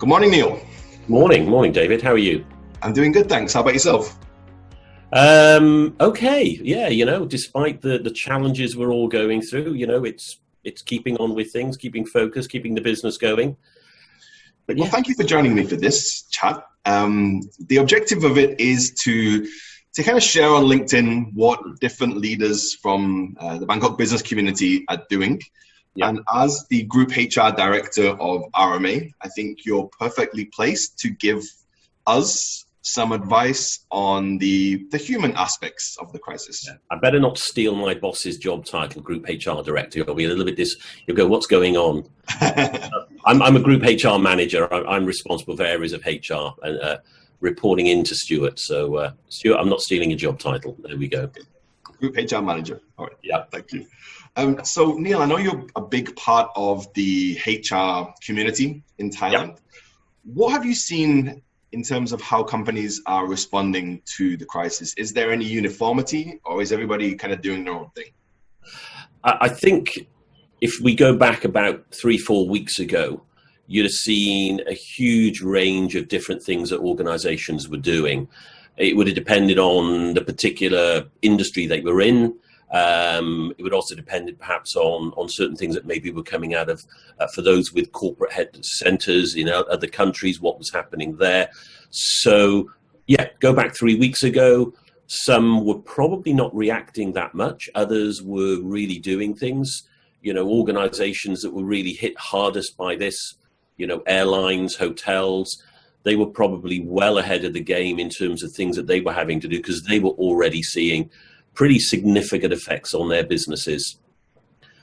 Good morning, Neil. Morning, David. How are you? I'm doing good, thanks. How about yourself? Okay. Yeah, despite the challenges we're all going through, it's keeping on with things, keeping focus, keeping the business going. But Well, thank you for joining me for this chat. The objective of it is to kind of share on LinkedIn what different leaders from the Bangkok business community are doing. Yeah. And as the Group HR Director of RMA, I think you're perfectly placed to give us some advice on the human aspects of the crisis. Yeah. I better not steal my boss's job title, Group HR Director. You'll be a little bit you'll go, what's going on? I'm a Group HR Manager. I'm responsible for areas of HR and reporting into Stuart. So, Stuart, I'm not stealing your job title. There we go. Okay. Group HR Manager. All right. Yeah, thank you. So, Neil, I know you're a big part of the HR community in Thailand. Yep. What have you seen in terms of how companies are responding to the crisis? Is there any uniformity, or is everybody kind of doing their own thing? I think if we go back about 3-4 weeks ago, you'd have seen a huge range of different things that organizations were doing. It would have depended on the particular industry that we're in. It would also depend perhaps on certain things that maybe were coming out of, for those with corporate head centers in other countries, what was happening there. So, yeah, go back 3 weeks ago, some were probably not reacting that much. Others were really doing things, organizations that were really hit hardest by this, airlines, hotels. They were probably well ahead of the game in terms of things that they were having to do because they were already seeing pretty significant effects on their businesses.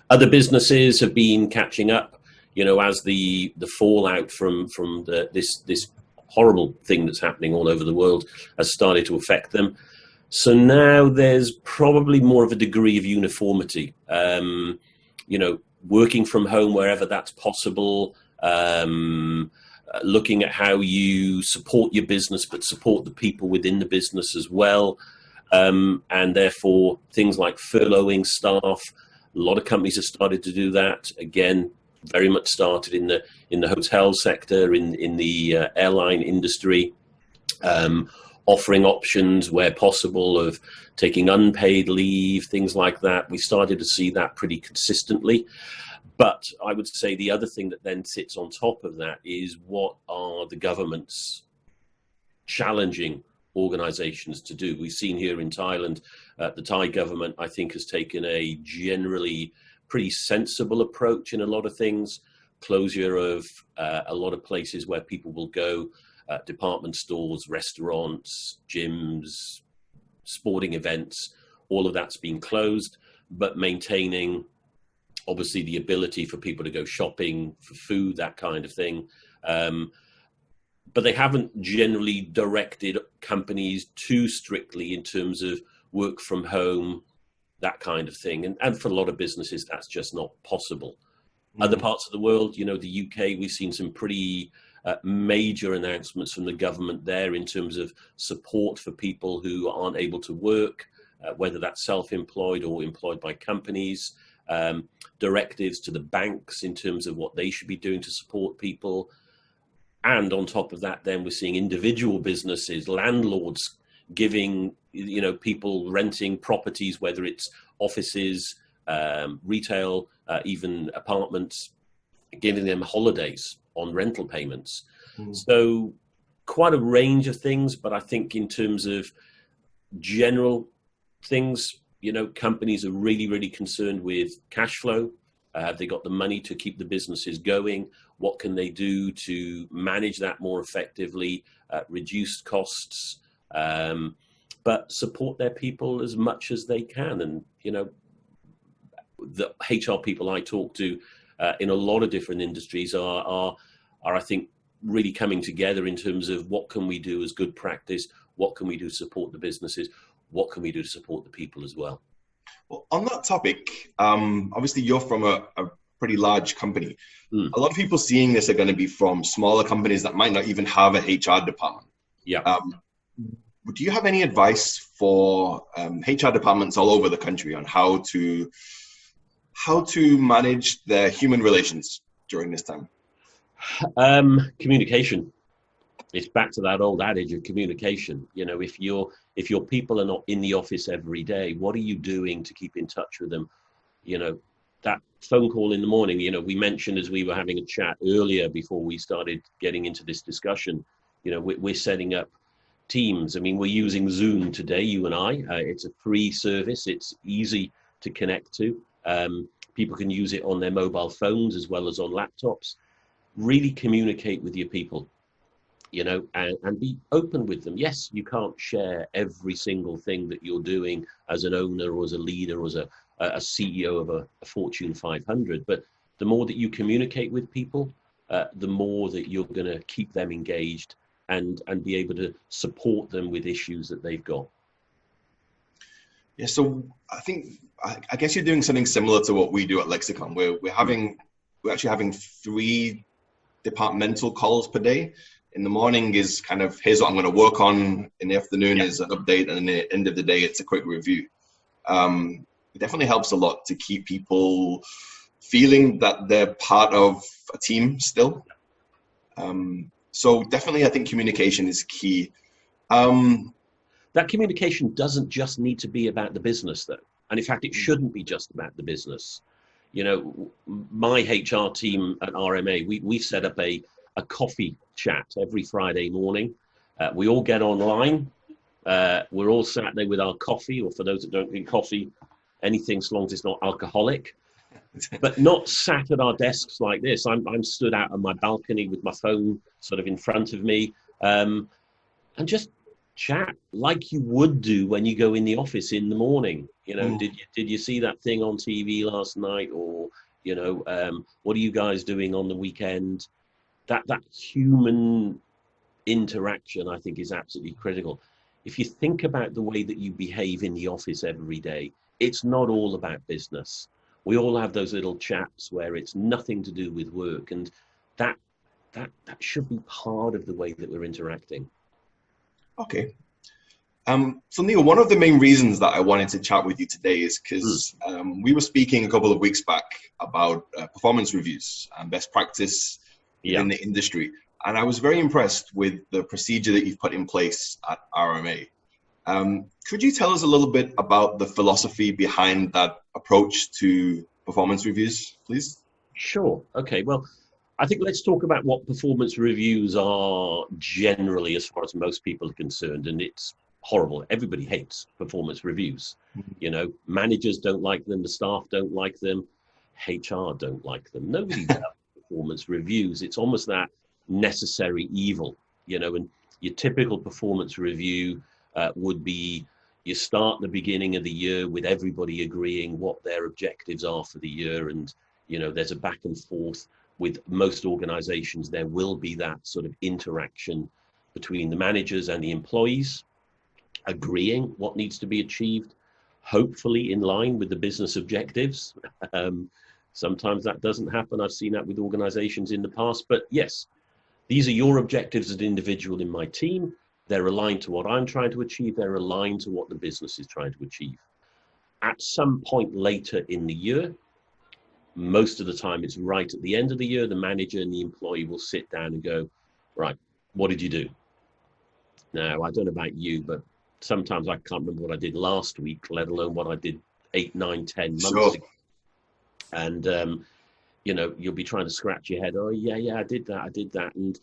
Other businesses have been catching up, as the fallout from this horrible thing that's happening all over the world has started to affect them. So now there's probably more of a degree of uniformity. Working from home wherever that's possible, looking at how you support your business, but support the people within the business as well. And therefore, things like furloughing staff, a lot of companies have started to do that. Again, very much started in the hotel sector, in the airline industry, offering options where possible of taking unpaid leave, things like that. We started to see that pretty consistently. But I would say the other thing that then sits on top of that is what are the governments challenging organizations to do. We've seen here in Thailand, the Thai government, I think, has taken a generally pretty sensible approach in a lot of things. Closure of a lot of places where people will go, department stores, restaurants, gyms, sporting events, all of that's been closed, but maintaining obviously the ability for people to go shopping, for food, that kind of thing. But they haven't generally directed companies too strictly in terms of work from home, that kind of thing. And for a lot of businesses, that's just not possible. Mm-hmm. Other parts of the world, the UK, we've seen some pretty major announcements from the government there in terms of support for people who aren't able to work, whether that's self-employed or employed by companies, directives to the banks in terms of what they should be doing to support people. And on top of that, then we're seeing individual businesses, landlords giving, people renting properties, whether it's offices, retail, even apartments, giving them holidays on rental payments. Mm. So quite a range of things. But I think in terms of general things, companies are really, really concerned with cash flow. Have they got the money to keep the businesses going? What can they do to manage that more effectively, reduce costs, but support their people as much as they can? And, the HR people I talk to in a lot of different industries are, I think, really coming together in terms of what can we do as good practice? What can we do to support the businesses? What can we do to support the people as well? Well, on that topic, obviously you're from a pretty large company. Mm. A lot of people seeing this are going to be from smaller companies that might not even have a HR department. Yeah. Do you have any advice for HR departments all over the country on how to manage their human relations during this time? Communication. It's back to that old adage of communication. You know, if your people are not in the office every day, what are you doing to keep in touch with them? You know, that phone call in the morning, you know, we mentioned as we were having a chat earlier before we started getting into this discussion, you know, we're setting up Teams. I mean, we're using Zoom today, you and I. It's a free service. It's easy to connect to. People can use it on their mobile phones as well as on laptops. Really communicate with your people, you know, and be open with them. Yes, you can't share every single thing that you're doing as an owner or as a leader or as a CEO of a Fortune 500, but the more that you communicate with people, the more that you're going to keep them engaged and be able to support them with issues that they've got. Yeah, so I guess you're doing something similar to what we do at Lexicon. We're actually having 3 departmental calls per day. In the morning is kind of, here's what I'm going to work on. In the afternoon is an update, and in the end of the day, it's a quick review. It definitely helps a lot to keep people feeling that they're part of a team still. So definitely, I think communication is key. That communication doesn't just need to be about the business, though. And in fact, it shouldn't be just about the business. You know, my HR team at RMA, we set up a coffee chat every Friday morning. We all get online. We're all sat there with our coffee, or for those that don't drink coffee, anything as long as it's not alcoholic, but not sat at our desks like this. I'm stood out on my balcony with my phone sort of in front of me, and just chat like you would do when you go in the office in the morning. You know, did you see that thing on TV last night? Or, you know, what are you guys doing on the weekend? That human interaction, I think, is absolutely critical. If you think about the way that you behave in the office every day, it's not all about business. We all have those little chats where it's nothing to do with work, and that should be part of the way that we're interacting. Okay. So Neil, one of the main reasons that I wanted to chat with you today is because we were speaking a couple of weeks back about performance reviews and best practice in the industry. And I was very impressed with the procedure that you've put in place at RMA. Could you tell us a little bit about the philosophy behind that approach to performance reviews, please? Sure. Okay. Well, I think let's talk about what performance reviews are generally, as far as most people are concerned. And it's horrible. Everybody hates performance reviews. You know, managers don't like them. The staff don't like them. HR don't like them. Nobody does performance reviews. It's almost that necessary evil, you know. And your typical performance review would be, you start the beginning of the year with everybody agreeing what their objectives are for the year. And, you know, there's a back and forth. With most organizations, there will be that sort of interaction between the managers and the employees, agreeing what needs to be achieved, hopefully in line with the business objectives. Sometimes that doesn't happen. I've seen that with organizations in the past. But yes, these are your objectives as an individual in my team. They're aligned to what I'm trying to achieve. They're aligned to what the business is trying to achieve. At some point later in the year, most of the time it's right at the end of the year, the manager and the employee will sit down and go, right, what did you do? Now, I don't know about you, but sometimes I can't remember what I did last week, let alone what I did 8, 9, 10 months ago. And, you know, you'll be trying to scratch your head. Oh, yeah, I did that. And,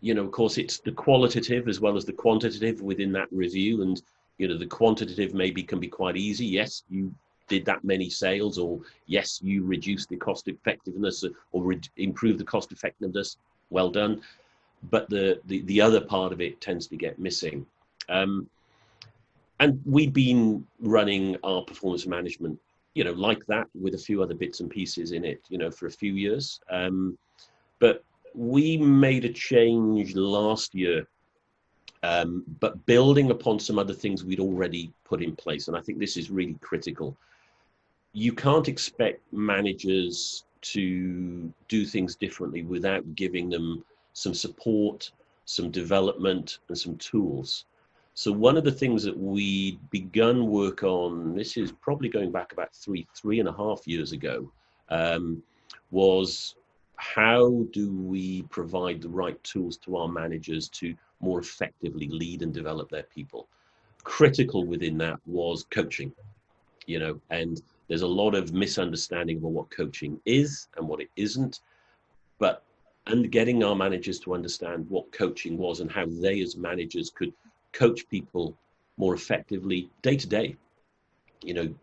you know, of course, it's the qualitative as well as the quantitative within that review. And, you know, the quantitative maybe can be quite easy. Yes, you did that many sales, or yes, you reduced the cost effectiveness or improved the cost effectiveness. Well done. But the other part of it tends to get missing. And we've been running our performance management, you know, like that, with a few other bits and pieces in it, you know, for a few years. But we made a change last year, but building upon some other things we'd already put in place. And I think this is really critical. You can't expect managers to do things differently without giving them some support, some development, and some tools. So one of the things that we begun work on, this is probably going back about three and a half years ago, was how do we provide the right tools to our managers to more effectively lead and develop their people? Critical within that was coaching, and there's a lot of misunderstanding about what coaching is and what it isn't, and getting our managers to understand what coaching was and how they as managers could coach people more effectively day to day. You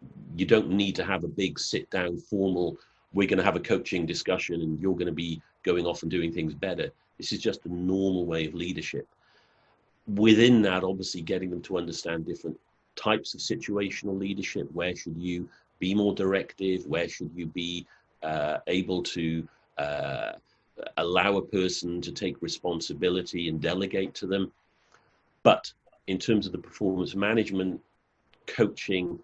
don't need to have a big sit down formal, we're going to have a coaching discussion and you're going to be going off and doing things better. This is just a normal way of leadership. Within that, obviously getting them to understand different types of situational leadership. Where should you be more directive? Where should you be able to allow a person to take responsibility and delegate to them? But in terms of the performance management, coaching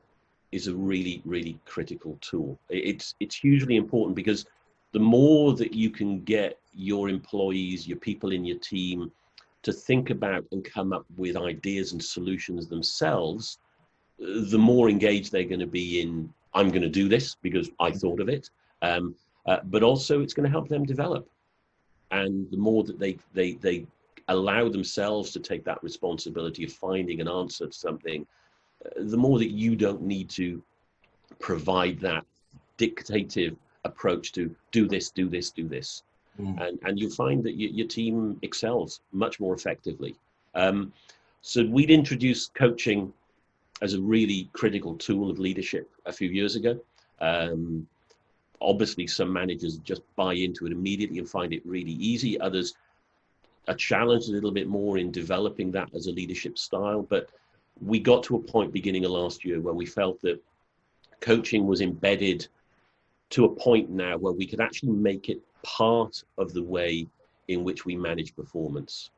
is a really, really critical tool. It's hugely important, because the more that you can get your employees, your people in your team, to think about and come up with ideas and solutions themselves, the more engaged they're going to be in, I'm going to do this because I thought of it. But also it's going to help them develop. And the more that they allow themselves to take that responsibility of finding an answer to something, the more that you don't need to provide that dictative approach to do this, do this, do this. And you'll find that your team excels much more effectively. So we'd introduced coaching as a really critical tool of leadership a few years ago. Obviously, some managers just buy into it immediately and find it really easy. Others are challenged a little bit more in developing that as a leadership style. But we got to a point beginning of last year where we felt that coaching was embedded to a point now where we could actually make it part of the way in which we manage performance.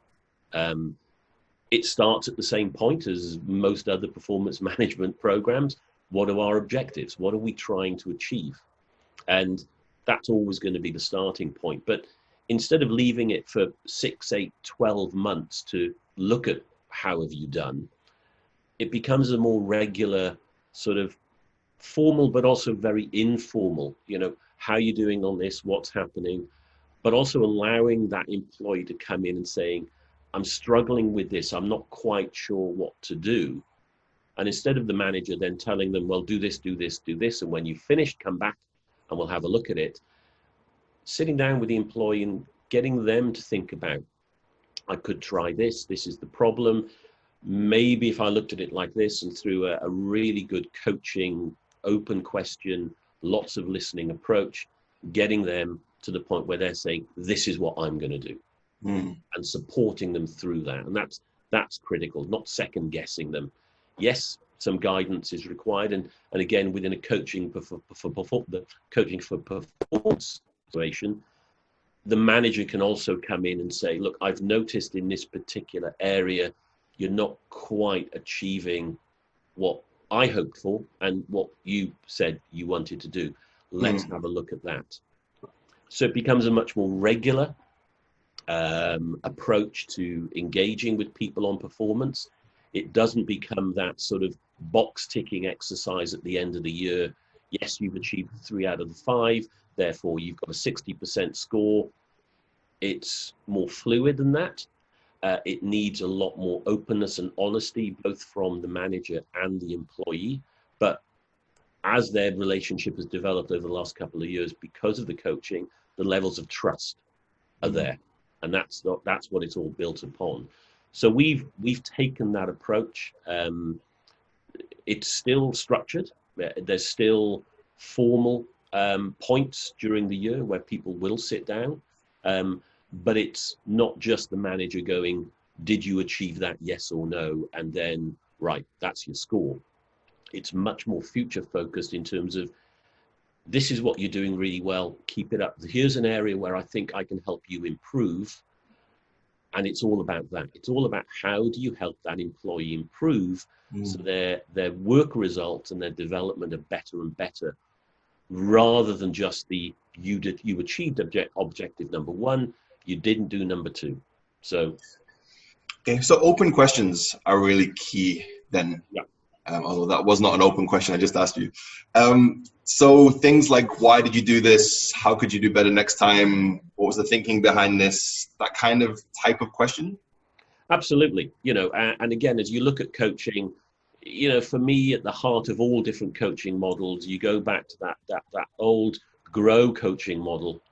It starts at the same point as most other performance management programs. What are our objectives? What are we trying to achieve? And that's always going to be the starting point. But instead of leaving it for 6, 8, 12 months to look at how have you done, it becomes a more regular sort of formal, but also very informal, how are you doing on this, what's happening, but also allowing that employee to come in and saying, I'm struggling with this, I'm not quite sure what to do. And instead of the manager then telling them, well, do this, do this, do this, and when you've finished, come back and we'll have a look at it, sitting down with the employee and getting them to think about, I could try this, this is the problem. Maybe if I looked at it like this, and through a really good coaching, open question, lots of listening approach, getting them to the point where they're saying, this is what I'm going to do, and supporting them through that. And that's critical, not second guessing them. Yes, some guidance is required. And again, within a coaching for performance situation, the manager can also come in and say, look, I've noticed in this particular area, you're not quite achieving what I hoped for and what you said you wanted to do. Let's have a look at that. So it becomes a much more regular approach to engaging with people on performance. It doesn't become that sort of box ticking exercise at the end of the year. Yes, you've achieved 3 out of the 5, therefore you've got a 60% score. It's more fluid than that. It needs a lot more openness and honesty, both from the manager and the employee. But as their relationship has developed over the last couple of years, because of the coaching, the levels of trust are there. And that's what it's all built upon. So we've taken that approach. It's still structured. There's still formal points during the year where people will sit down. But it's not just the manager going, did you achieve that, yes or no? And then, right, that's your score. It's much more future focused in terms of, this is what you're doing really well, keep it up. Here's an area where I think I can help you improve. And it's all about that. It's all about how do you help that employee improve so their work results and their development are better and better, rather than just you achieved objective number 1, you didn't do number 2. So okay, so open questions are really key then. Yeah. although that was not an open question I just asked you. So things like, why did you do this? How could you do better next time? What was the thinking behind this? That kind of type of question? Absolutely. And again, as you look at coaching, for me, at the heart of all different coaching models, you go back to that old grow coaching model,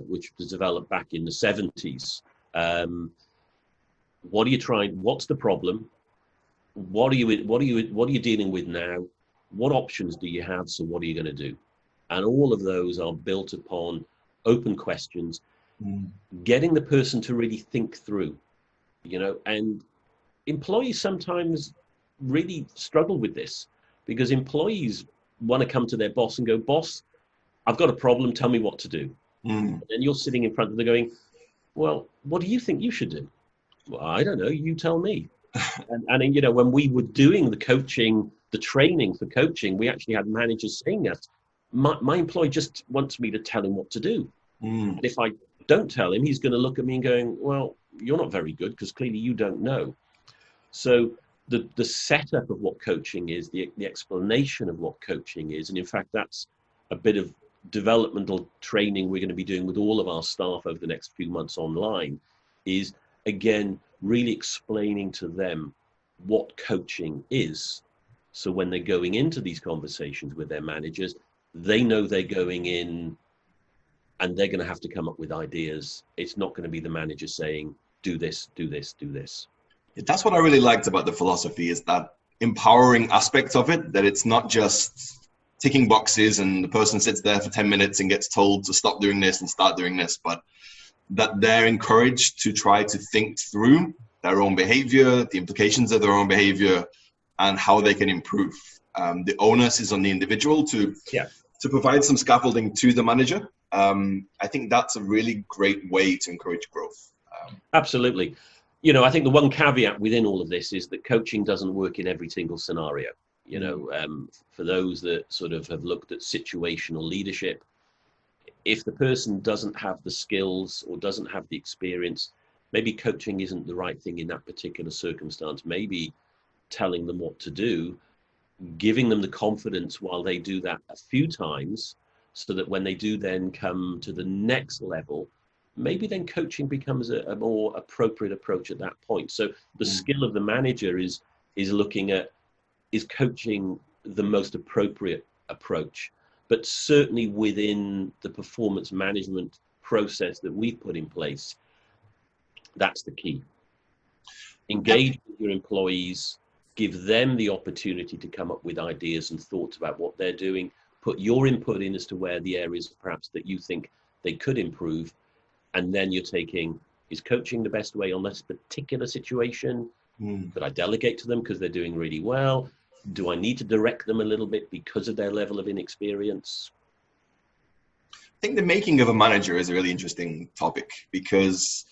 which was developed back in the 70s. What are you trying? What's the problem? What are you dealing with now? What options do you have? So what are you going to do? And all of those are built upon open questions, getting the person to really think through, and employees sometimes really struggle with this, because employees want to come to their boss and go, boss, I've got a problem, tell me what to do. And you're sitting in front of them going, well, what do you think you should do? Well, I don't know, you tell me. and when we were doing the coaching, the training for coaching, we actually had managers saying that my employee just wants me to tell him what to do. And if I don't tell him, he's going to look at me and going, well, you're not very good, because clearly you don't know. So the setup of what coaching is, the explanation of what coaching is, and in fact, that's a bit of developmental training we're going to be doing with all of our staff over the next few months online, is again really explaining to them what coaching is. So when they're going into these conversations with their managers, they know they're going in and they're going to have to come up with ideas. It's not going to be the manager saying, do this, do this, do this. That's what I really liked about the philosophy, is that empowering aspect of it, that it's not just ticking boxes and the person sits there for 10 minutes and gets told to stop doing this and start doing this, but that they're encouraged to try to think through their own behavior, the implications of their own behavior, and how they can improve. The onus is on the individual to provide some scaffolding to the manager. I think that's a really great way to encourage growth. Absolutely. I think the one caveat within all of this is that coaching doesn't work in every single scenario. For those that sort of have looked at situational leadership, if the person doesn't have the skills or doesn't have the experience, maybe coaching isn't the right thing in that particular circumstance. Maybe telling them what to do, giving them the confidence while they do that a few times, so that when they do then come to the next level, maybe then coaching becomes a more appropriate approach at that point. So the skill of the manager is looking at, is coaching the most appropriate approach? But certainly within the performance management process that we've put in place, that's the key. Engage with your employees, give them the opportunity to come up with ideas and thoughts about what they're doing, put your input in as to where the areas perhaps that you think they could improve, and then you're taking, is coaching the best way on this particular situation? Could I delegate to them because they're doing really well? Do I need to direct them a little bit because of their level of inexperience? I think the making of a manager is a really interesting topic, because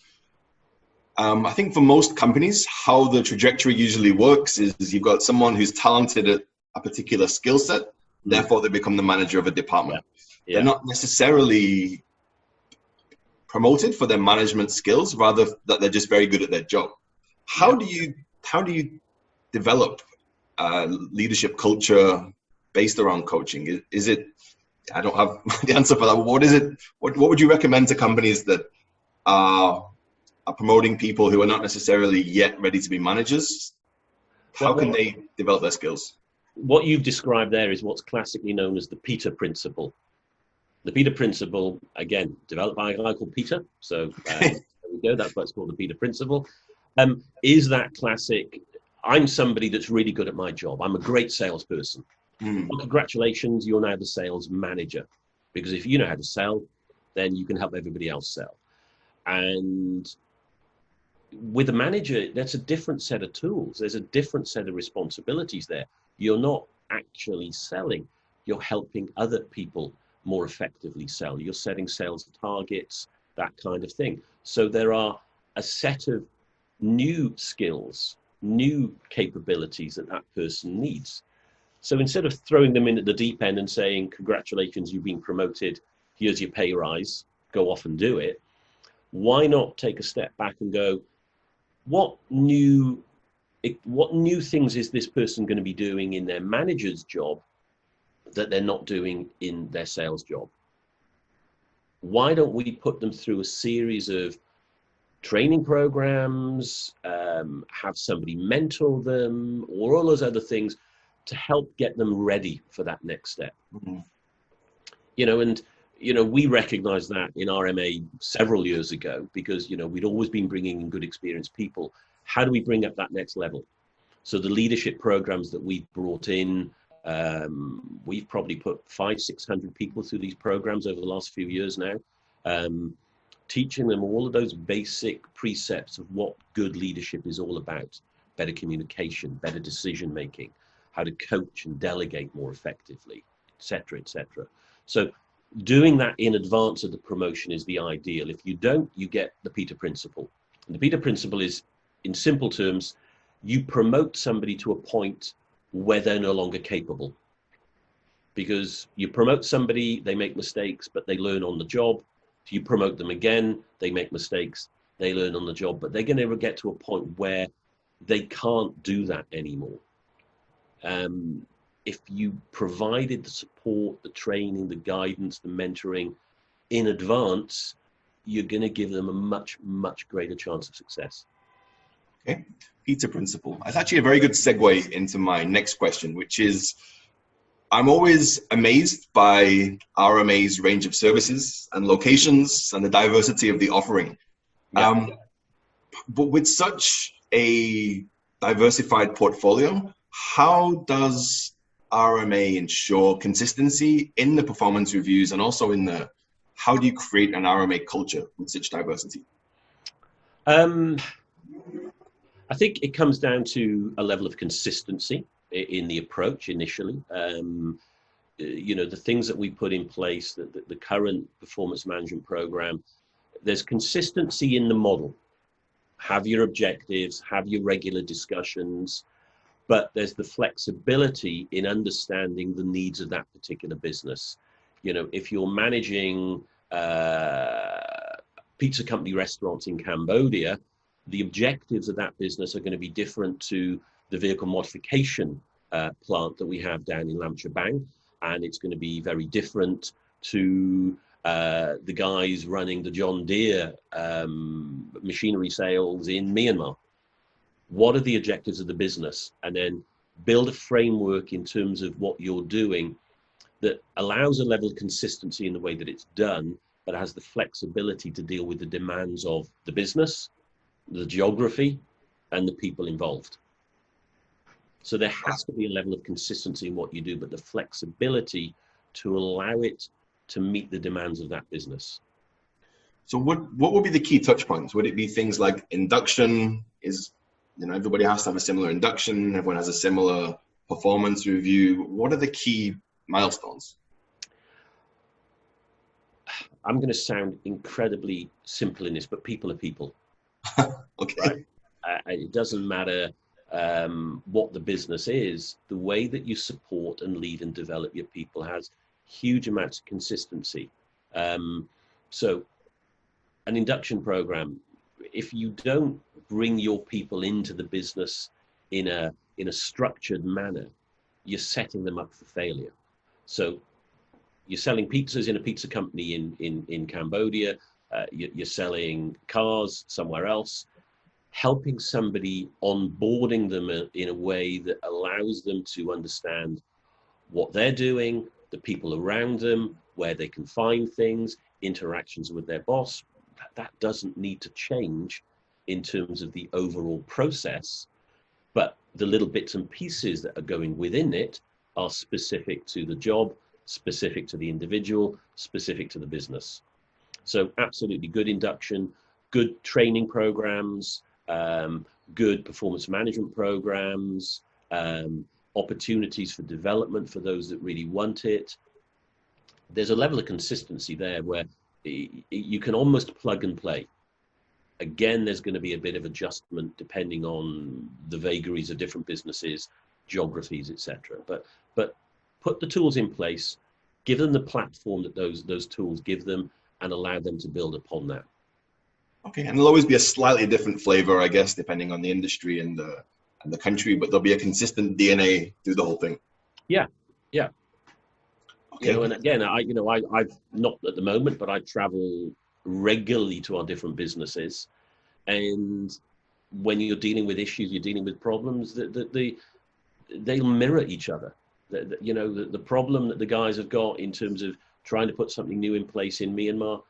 I think for most companies, how the trajectory usually works is you've got someone who's talented at a particular skill set, therefore they become the manager of a department. They're not necessarily promoted for their management skills, rather that they're just very good at their job. How do you develop leadership culture based around coaching? Is it, I don't have the answer for that. What is it? What would you recommend to companies that are promoting people who are not necessarily yet ready to be managers? How can they develop their skills? What you've described there is what's classically known as the Peter Principle. The Peter Principle, again, developed by a guy called Peter. So there we go. That's why it's called the Peter Principle. Is that classic, I'm somebody that's really good at my job. I'm a great salesperson. Well, congratulations, you're now the sales manager. Because if you know how to sell, then you can help everybody else sell. And with a manager, that's a different set of tools. There's a different set of responsibilities there. You're not actually selling. You're helping other people more effectively sell. You're setting sales targets, that kind of thing. So there are a set of new skills, new capabilities that person needs. So instead of throwing them in at the deep end and saying, congratulations, you've been promoted, here's your pay rise, go off and do it, why not take a step back and go, what new what new things is this person going to be doing in their manager's job that they're not doing in their sales job? Why don't we put them through a series of training programs, have somebody mentor them, or all those other things to help get them ready for that next step? Mm-hmm. We recognized that in RMA several years ago because, we'd always been bringing in good experienced people. How do we bring up that next level? So the leadership programs that we've brought in, we've probably put 500-600 people through these programs over the last few years now, teaching them all of those basic precepts of what good leadership is all about: better communication, better decision making, how to coach and delegate more effectively, etc., etc. So doing that in advance of the promotion is the ideal. If you don't, you get the Peter Principle. And the Peter Principle is, in simple terms, you promote somebody to a point where they're no longer capable. Because you promote somebody, they make mistakes, but they learn on the job. You promote them again, they make mistakes, they learn on the job, but they're going to get to a point where they can't do that anymore. If you provided the support, the training, the guidance, the mentoring in advance, you're going to give them a much, much greater chance of success. Okay, Peter Principle. That's actually a very good segue into my next question, which is, I'm always amazed by RMA's range of services and locations and the diversity of the offering. Yeah. But with such a diversified portfolio, how does RMA ensure consistency in the performance reviews and also how do you create an RMA culture with such diversity? I think it comes down to a level of consistency in the approach initially. The things that we put in place, the current performance management program, there's consistency in the model. Have your objectives, have your regular discussions, but there's the flexibility in understanding the needs of that particular business. If you're managing pizza company restaurants in Cambodia, the objectives of that business are going to be different to the vehicle modification plant that we have down in Lam Chabang, and it's going to be very different to the guys running the John Deere machinery sales in Myanmar. What are the objectives of the business? And then build a framework in terms of what you're doing that allows a level of consistency in the way that it's done, but has the flexibility to deal with the demands of the business, the geography, and the people involved. So there has to be a level of consistency in what you do, but the flexibility to allow it to meet the demands of that business. So what would be the key touch points? Would it be things like induction? Everybody has to have a similar induction. Everyone has a similar performance review. What are the key milestones? I'm going to sound incredibly simple in this, but people are people. Okay. Right? It doesn't matter what the business is. The way that you support and lead and develop your people has huge amounts of consistency. So an induction program, if you don't bring your people into the business in a structured manner, you're setting them up for failure. So you're selling pizzas in a pizza company in Cambodia, you're selling cars somewhere else. Helping somebody, onboarding them in a way that allows them to understand what they're doing, the people around them, where they can find things, interactions with their boss, that doesn't need to change in terms of the overall process, but the little bits and pieces that are going within it are specific to the job, specific to the individual, specific to the business. So absolutely good induction, good training programs, good performance management programs, opportunities for development for those that really want it. There's a level of consistency there where you can almost plug and play. Again, there's going to be a bit of adjustment depending on the vagaries of different businesses, geographies, etc. But put the tools in place, give them the platform that those tools give them, and allow them to build upon that. Okay, and there'll always be a slightly different flavor, I guess, depending on the industry and the and the country, but there'll be a consistent DNA through the whole thing. Yeah, yeah. Okay. And again, I've not at the moment, but I travel regularly to our different businesses, and when you're dealing with issues, you're dealing with problems they'll mirror each other. The problem that the guys have got in terms of trying to put something new in place in Myanmar,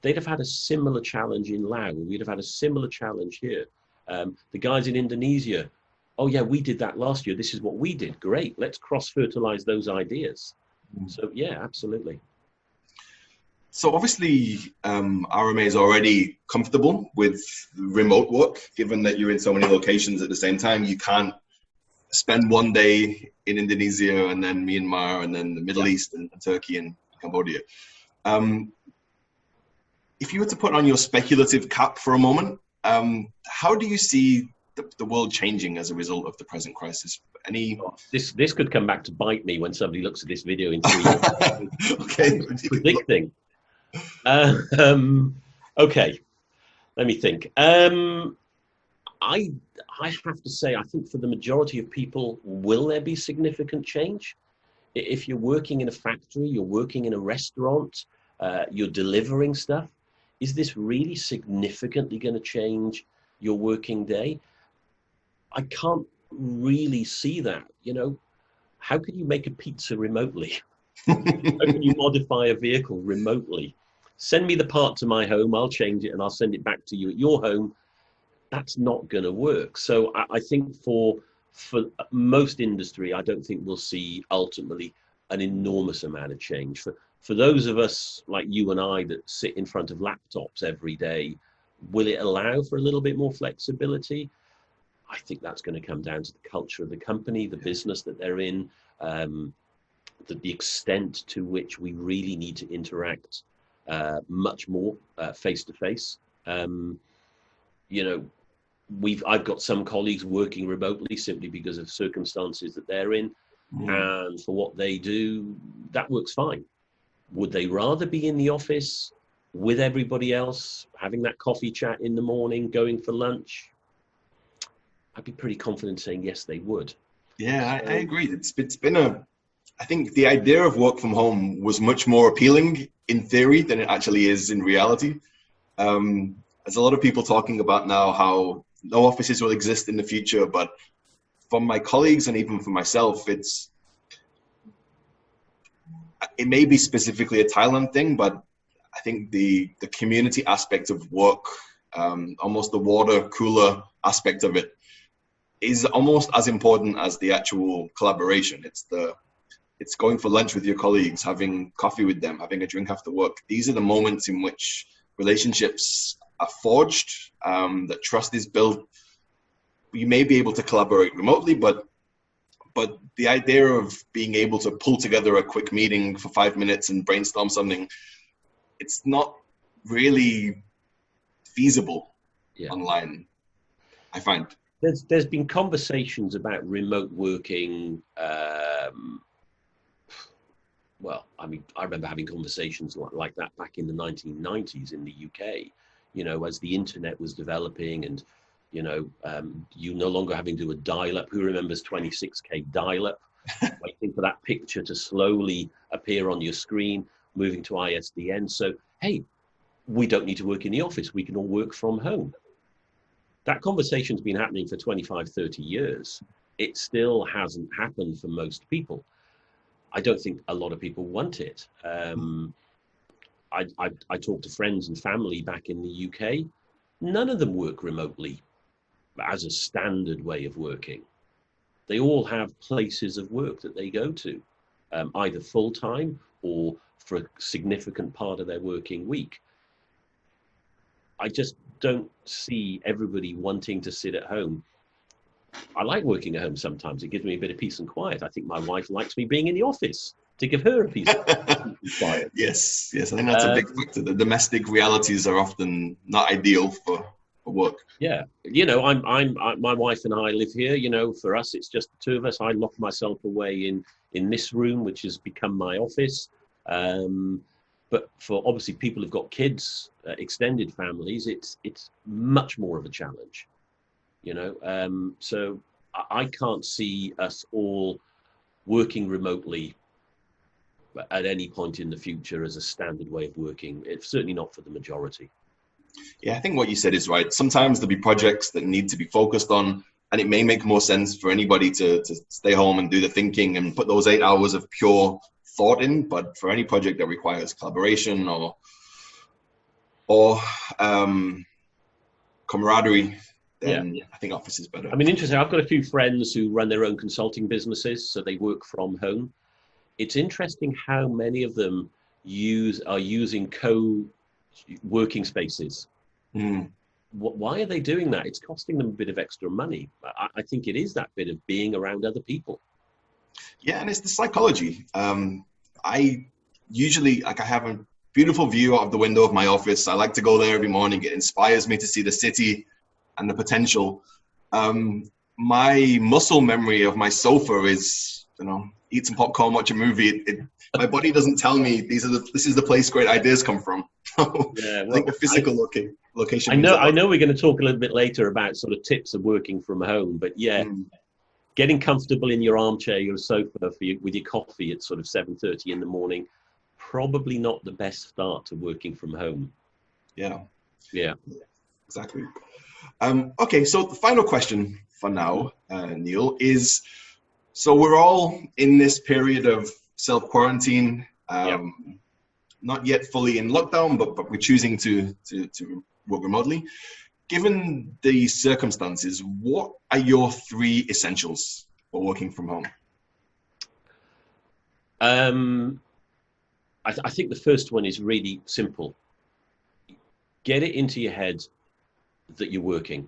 they'd have had a similar challenge in Laos. We'd have had a similar challenge here. The guys in Indonesia, oh yeah, we did that last year. This is what we did. Great. Let's cross-fertilize those ideas. So yeah, absolutely. So obviously, RMA is already comfortable with remote work, given that you're in so many locations at the same time. You can't spend one day in Indonesia and then Myanmar and then the Middle East and Turkey and Cambodia. If you were to put on your speculative cap for a moment, how do you see the world changing as a result of the present crisis? This could come back to bite me when somebody looks at this video in 3 years. Okay. Predicting. Okay, let me think. I have to say, I think for the majority of people, will there be significant change? If you're working in a factory, you're working in a restaurant, you're delivering stuff, is this really significantly going to change your working day? I can't really see that. How can you make a pizza remotely? How can you modify a vehicle remotely? Send me the part to my home, I'll change it and I'll send it back to you at your home. That's not going to work. So I think for most industry, I don't think we'll see ultimately an enormous amount of change. For those of us like you and I that sit in front of laptops every day, will it allow for a little bit more flexibility? I think that's going to come down to the culture of the company, the business that they're in, the extent to which we really need to interact much more face to face. I've got some colleagues working remotely simply because of circumstances that they're in, and for what they do, that works fine. Would they rather be in the office with everybody else, having that coffee chat in the morning, going for lunch? I'd be pretty confident saying yes, they would. Yeah, I agree. It's been I think the idea of work from home was much more appealing in theory than it actually is in reality. There's a lot of people talking about now how no offices will exist in the future, but from my colleagues and even for myself, it may be specifically a Thailand thing, but I think the community aspect of work, almost the water cooler aspect of it, is almost as important as the actual collaboration. It's going for lunch with your colleagues, having coffee with them, having a drink after work. These are the moments in which relationships are forged, that trust is built. You may be able to collaborate remotely, but the idea of being able to pull together a quick meeting for 5 minutes and brainstorm something, it's not really feasible online, I find. There's been conversations about remote working. I remember having conversations like that back in the 1990s in the UK, as the internet was developing and, you no longer having to do a dial-up. Who remembers 26K dial-up? Waiting for that picture to slowly appear on your screen, moving to ISDN. So, hey, we don't need to work in the office. We can all work from home. That conversation's been happening for 25, 30 years. It still hasn't happened for most people. I don't think a lot of people want it. I talk to friends and family back in the UK. None of them work remotely as a standard way of working. They all have places of work that they go to, either full-time or for a significant part of their working week. I just don't see everybody wanting to sit at home. I like working at home sometimes. It gives me a bit of peace and quiet. I think my wife likes me being in the office to give her a piece of quiet. Yes. I think that's a big factor. The domestic realities are often not ideal for work. Yeah. My wife and I live here. For us, it's just the two of us. I lock myself away in this room, which has become my office. But for obviously people who've got kids, extended families, it's much more of a challenge. So I can't see us all working remotely at any point in the future as a standard way of working. It's certainly not for the majority. Yeah, I think what you said is right. Sometimes there'll be projects that need to be focused on, and it may make more sense for anybody to stay home and do the thinking and put those 8 hours of pure thought in. But for any project that requires collaboration or camaraderie, then I think office is better. I mean, interesting. I've got a few friends who run their own consulting businesses, so they work from home. It's interesting how many of them are using co-working spaces. Why are they doing that? It's costing them a bit of extra money. I think it is that bit of being around other people. Yeah, and it's the psychology. I usually, I have a beautiful view out of the window of my office. I like to go there every morning. It inspires me to see the city and the potential. My muscle memory of my sofa is, eat some popcorn, watch a movie. My body doesn't tell me this is the place great ideas come from. I think the physical location. I know we're going to talk a little bit later about sort of tips of working from home, but getting comfortable in your armchair, your sofa with your coffee at sort of 7:30 in the morning, probably not the best start to working from home. Yeah, exactly. Okay, so the final question for now, Neil, is, so we're all in this period of self-quarantine, not yet fully in lockdown, but we're choosing to work remotely. Given the circumstances, what are your 3 essentials for working from home? I think the first one is really simple. Get it into your head that you're working.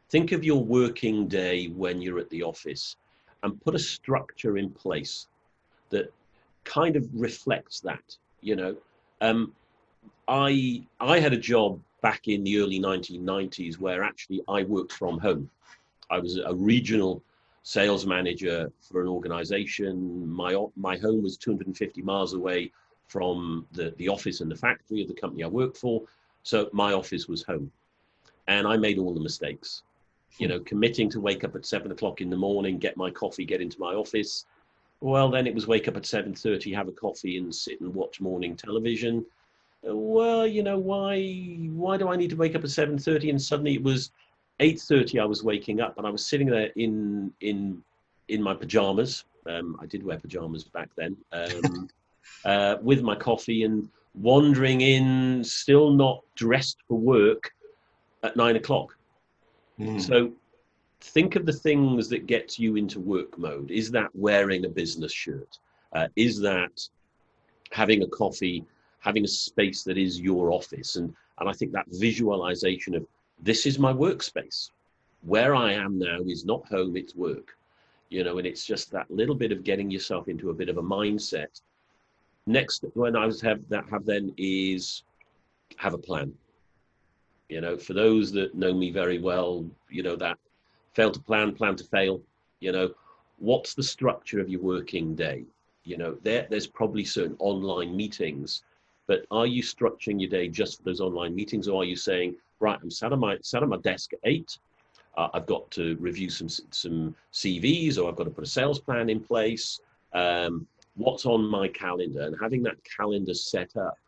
Think of your working day when you're at the office and put a structure in place that kind of reflects that. I had a job back in the early 1990s where actually I worked from home. I was a regional sales manager for an organization. My home was 250 miles away from the office and the factory of the company I worked for. So my office was home. And I made all the mistakes, committing to wake up at 7 o'clock in the morning, get my coffee, get into my office. Well, then it was wake up at 7:30, have a coffee and sit and watch morning television. Well, why do I need to wake up at 7:30? And suddenly it was 8:30 I was waking up, and I was sitting there in my pajamas. I did wear pajamas back then, with my coffee and wandering in, still not dressed for work at 9 o'clock. So think of the things that get you into work mode. Is that wearing a business shirt? Is that having a coffee, having a space that is your office? And I think that visualization of, this is my workspace. Where I am now is not home, it's work. And it's just that little bit of getting yourself into a bit of a mindset. Next, when I have then is have a plan. For those that know me very well, that fail to plan to fail. What's the structure of your working day? There's probably certain online meetings, but are you structuring your day just for those online meetings, or are you saying, right, I'm sat on my desk at 8. I've got to review some CVs, or I've got to put a sales plan in place. What's on my calendar, and having that calendar set up.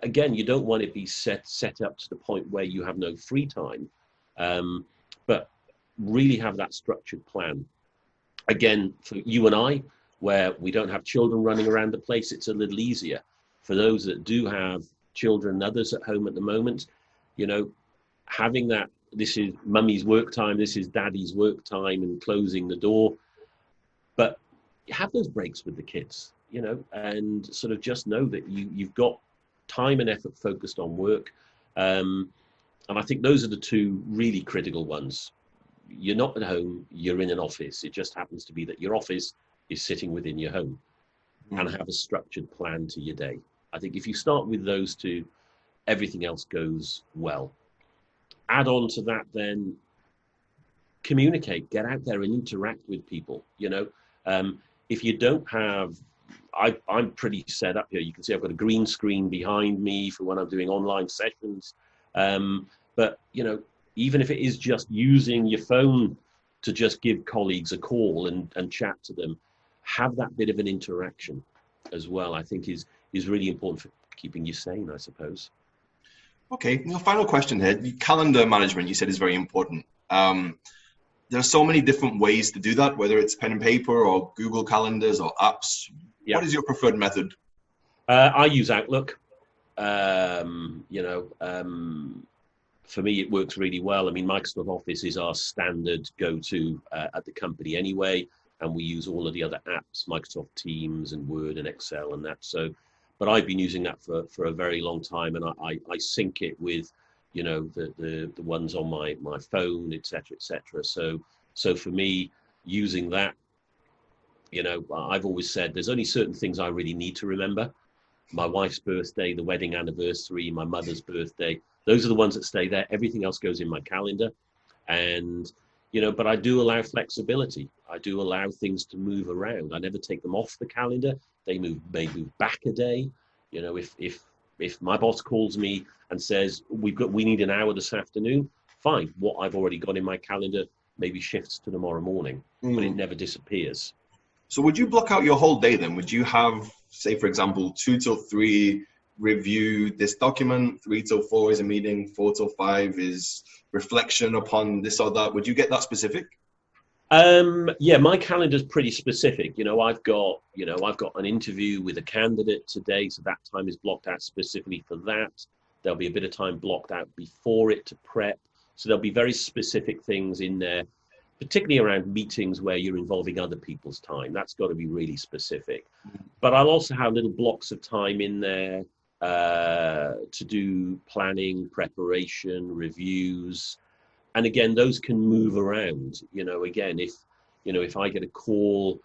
Again, you don't want it to be set up to the point where you have no free time, but really have that structured plan. Again, for you and I, where we don't have children running around the place, it's a little easier. For those that do have children and others at home at the moment, having that, this is mummy's work time, this is daddy's work time, and closing the door. But have those breaks with the kids, and sort of just know that you've got time and effort focused on work. And I think those are the 2 really critical ones. You're not at home, you're in an office. It just happens to be that your office is sitting within your home. And have a structured plan to your day. I think if you start with those 2, everything else goes well. Add on to that then, communicate, get out there and interact with people. If you don't have, I'm pretty set up here. You can see I've got a green screen behind me for when I'm doing online sessions. But, even if it is just using your phone to just give colleagues a call and chat to them, have that bit of an interaction as well, I think is really important for keeping you sane, I suppose. Okay, now final question here. Calendar management, you said, is very important. There are so many different ways to do that, whether it's pen and paper or Google Calendars or apps. Yeah. What is your preferred method? I use Outlook. For me, it works really well. I mean, Microsoft Office is our standard go-to at the company anyway, and we use all of the other apps, Microsoft Teams and Word and Excel and that. So, but I've been using that for a very long time, and I sync it with, the ones on my phone, etc., etc. So for me, using that, I've always said there's only certain things I really need to remember. My wife's birthday, the wedding anniversary, my mother's birthday. Those are the ones that stay there. Everything else goes in my calendar. And, but I do allow flexibility. I do allow things to move around. I never take them off the calendar. They may move back a day. If my boss calls me and says, we need an hour this afternoon, fine. What I've already got in my calendar maybe shifts to tomorrow morning, but it never disappears. So would you block out your whole day then? Would you have, say, for example, 2 till 3 review this document, 3 till 4 is a meeting, 4 till 5 is reflection upon this or that? Would you get that specific? Yeah, my calendar's pretty specific. I've got an interview with a candidate today, so that time is blocked out specifically for that. There'll be a bit of time blocked out before it to prep. So there'll be very specific things in there, particularly around meetings where you're involving other people's time. That's got to be really specific. But I'll also have little blocks of time in there to do planning, preparation, reviews. And again, those can move around. Again, if I get a call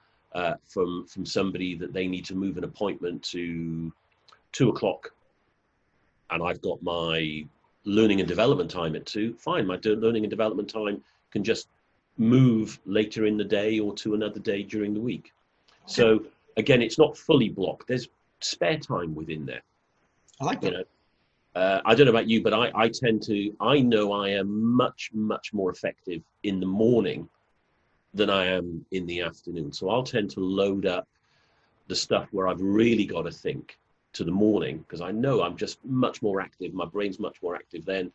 from somebody that they need to move an appointment to 2:00, and I've got my learning and development time at 2, fine. My learning and development time can just move later in the day or to another day during the week. So again, it's not fully blocked. There's spare time within there. I like that. I don't know about you, but I know I am much, much more effective in the morning than I am in the afternoon. So I'll tend to load up the stuff where I've really got to think to the morning, because I know I'm just much more active. My brain's much more active then.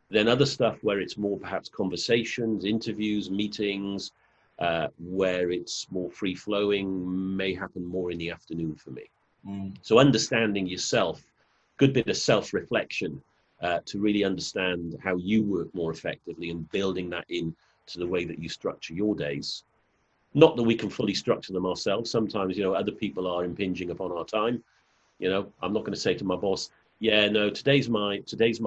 Then other stuff where it's more perhaps conversations, interviews, meetings, where it's more free-flowing, may happen more in the afternoon for me. So understanding yourself, good bit of self-reflection to really understand how you work more effectively and building that in to the way that you structure your days. Not that we can fully structure them ourselves. Sometimes, other people are impinging upon our time. I'm not going to say to my boss, yeah, no, today's my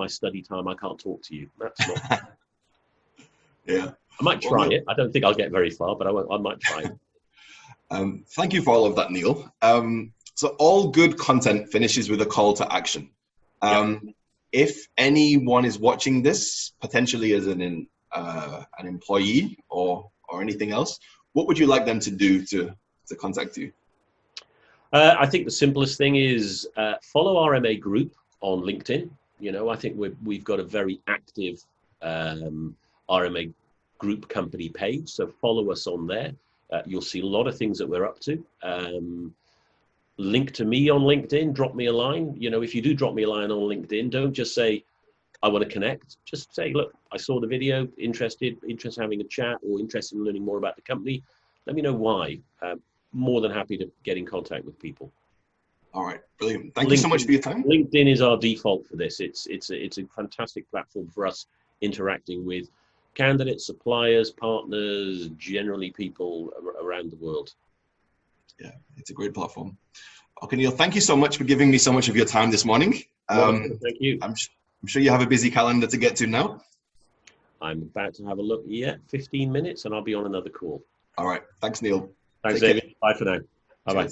study time. I can't talk to you. That's not. Yeah. I might try it. I don't think I'll get very far, but I might try it. Thank you for all of that, Neil. So all good content finishes with a call to action. If anyone is watching this, potentially as an employee or anything else, what would you like them to do to contact you? I think the simplest thing is follow RMA Group on LinkedIn. I think we've got a very active RMA Group company page, so follow us on there. You'll see a lot of things that we're up to. Link to me on LinkedIn, drop me a line. If you do drop me a line on LinkedIn, don't just say, I want to connect. Just say, look, I saw the video, interested in having a chat or interested in learning more about the company. Let me know why. More than happy to get in contact with people. All right, brilliant. Thank you so much for your time. LinkedIn is our default for this. It's a fantastic platform for us interacting with candidates, suppliers, partners, generally people around the world. Yeah, it's a great platform. Okay, Neil, thank you so much for giving me so much of your time this morning. Thank you. I'm sure you have a busy calendar to get to now. I'm about to have a look. 15 minutes and I'll be on another call. All right. Thanks, Neil. Thanks, David. Bye for now. Bye-bye.